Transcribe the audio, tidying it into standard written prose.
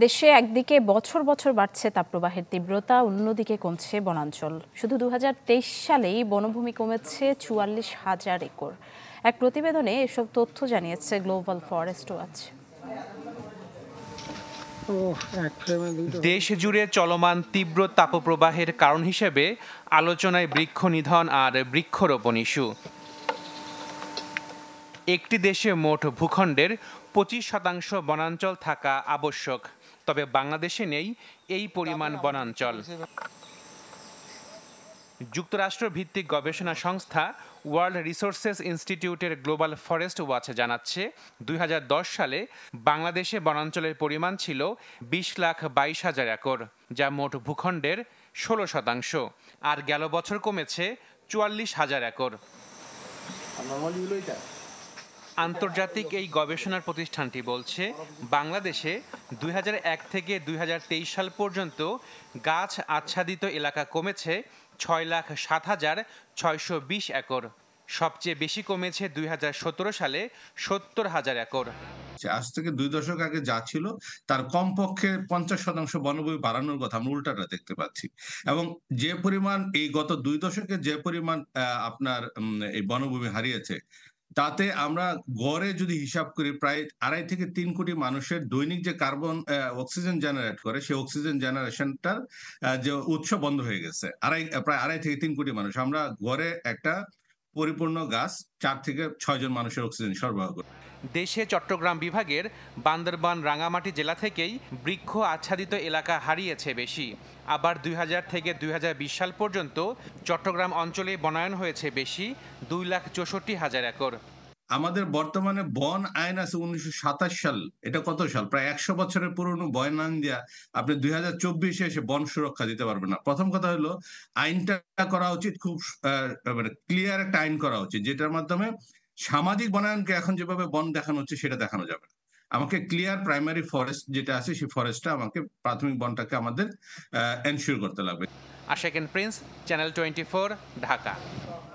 দেশে একদিকে বছর বছর বাড়ছে তাপপ্রবাহের তীব্রতা, অন্যদিকে কমছে বনাঞ্চল। শুধু 2023 সালেই বনভূমি কমেছে 44,000 একর। এক প্রতিবেদনে এসব তথ্য জানিয়েছে গ্লোবাল ফরেস্ট ওয়াচ। দেশ জুড়ে চলমান তীব্র তাপপ্রবাহের কারণ হিসেবে আলোচনায় বৃক্ষ নিধন আর বৃক্ষরোপণ ইস্যু। একটি দেশে মোট ভূখণ্ডের 25% বনাঞ্চল থাকা আবশ্যক, তবে বাংলাদেশে নেই এই পরিমাণ বনাঞ্চল। যুক্তরাষ্ট্র ভিত্তিক গবেষণা সংস্থা ওয়ার্ল্ড রিসোর্সেস ইনস্টিটিউটের গ্লোবাল ফরেস্ট ওয়াচ জানাচ্ছে 2010 সালে বাংলাদেশে বনাঞ্চলের পরিমাণ ছিল 20,22,000 একর, যা মোট ভূখণ্ডের 16%, আর গেল বছর কমেছে 44,000 একর। আন্তর্জাতিক এই গবেষণার প্রতিষ্ঠানটি বলছে, বাংলাদেশে 2001 থেকে 2023 সাল পর্যন্ত গাছ আচ্ছাদিত এলাকা কমেছে 6,07,620 একর। সবচেয়ে বেশি কমেছে 2017 সালে 70,000 একর। আজ থেকে 2 দশক আগে যা ছিল তার কমপক্ষে 50% বনভূমি বাড়ানোর কথা আমরা উল্টাটা দেখতে পাচ্ছি। এবং যে পরিমাণ এই গত 2 দশকে যে পরিমাণ আপনার এই বনভূমি হারিয়েছে, তাতে আমরা গড়ে যদি হিসাব করি প্রায় 2.5 থেকে 3 কোটি মানুষের দৈনিক যে কার্বন অক্সিজেন জেনারেট করে, সেই অক্সিজেন জেনারেশনটার যে উৎস বন্ধ হয়ে গেছে। প্রায় 2.5 থেকে 3 কোটি মানুষ। আমরা গড়ে একটা পরিপূর্ণ গাছ 4 থেকে 6 জন মানুষের অক্সিজেন সরবরাহ করি। দেশে চট্টগ্রাম বিভাগের বান্দরবান, রাঙামাটি জেলা থেকেই বৃক্ষ আচ্ছাদিত এলাকা হারিয়েছে বেশি। আবার 2000 থেকে 2020 সাল পর্যন্ত চট্টগ্রাম অঞ্চলে বনায়ন হয়েছে বেশি 2,64,000 একর। আমাদের বর্তমানে বন আইন আছে 1927 সাল। এটা কত সাল? প্রায় 100 বছরের পুরনো বন আইন দিয়া আপনি 2024 এসে বন সুরক্ষা দিতে পারবেন না। প্রথম কথা হলো আইনটা করা উচিত খুব মানে ক্লিয়ার একটা আইন করা উচিত, যেটার মাধ্যমে সামাজিক বনায়নকে এখন যেভাবে বন দেখানো হচ্ছে সেটা দেখানো যাবে না। আমাকে ক্লিয়ার প্রাইমারি ফরেস্ট যেটা আছে সেই ফরেস্টটা আমাকে প্রাথমিক বনটাকে আমাদের এনশিওর করতে লাগবে। আশাকেন প্রিন্স, চ্যানেল 24, ঢাকা।